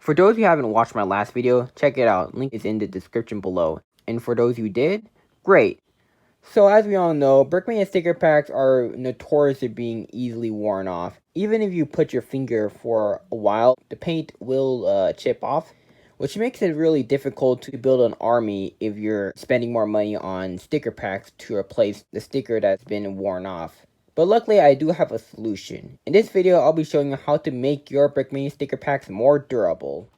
For those who haven't watched my last video, check it out. Link is in the description below. And for those who did, great. So as we all know, Brickmania sticker packs are notorious for being easily worn off. Even if you put your finger for a while, the paint will chip off, which makes it really difficult to build an army if you're spending more money on sticker packs to replace the sticker that's been worn off. But luckily, I do have a solution. In this video, I'll be showing you how to make your Brickmania sticker packs more durable.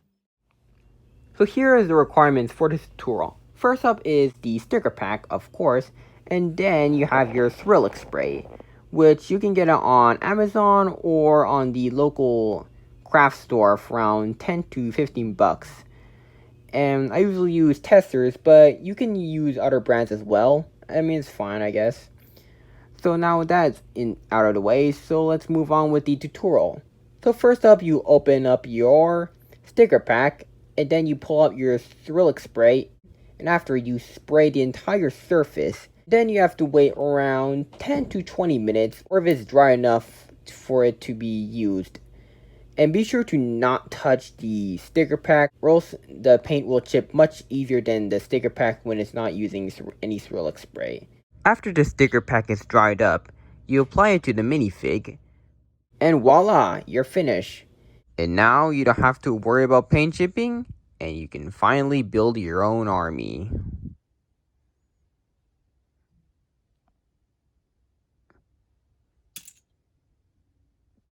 So here is the requirements for this tutorial. First up is the sticker pack, of course, and then you have your acrylic spray, which you can get it on Amazon or on the local craft store for around 10 to 15 bucks. And I usually use testers, but you can use other brands as well. I mean, it's fine, I guess. So now that's out of the way, so let's move on with the tutorial. So first up, you open up your sticker pack, and then you pull out your acrylic spray, and after you spray the entire surface, then you have to wait around 10 to 20 minutes, or if it's dry enough for it to be used. And be sure to not touch the sticker pack, or else the paint will chip much easier than the sticker pack when it's not using any acrylic spray. After the sticker pack is dried up, you apply it to the minifig, and voila, you're finished. And now you don't have to worry about paint chipping, and you can finally build your own army.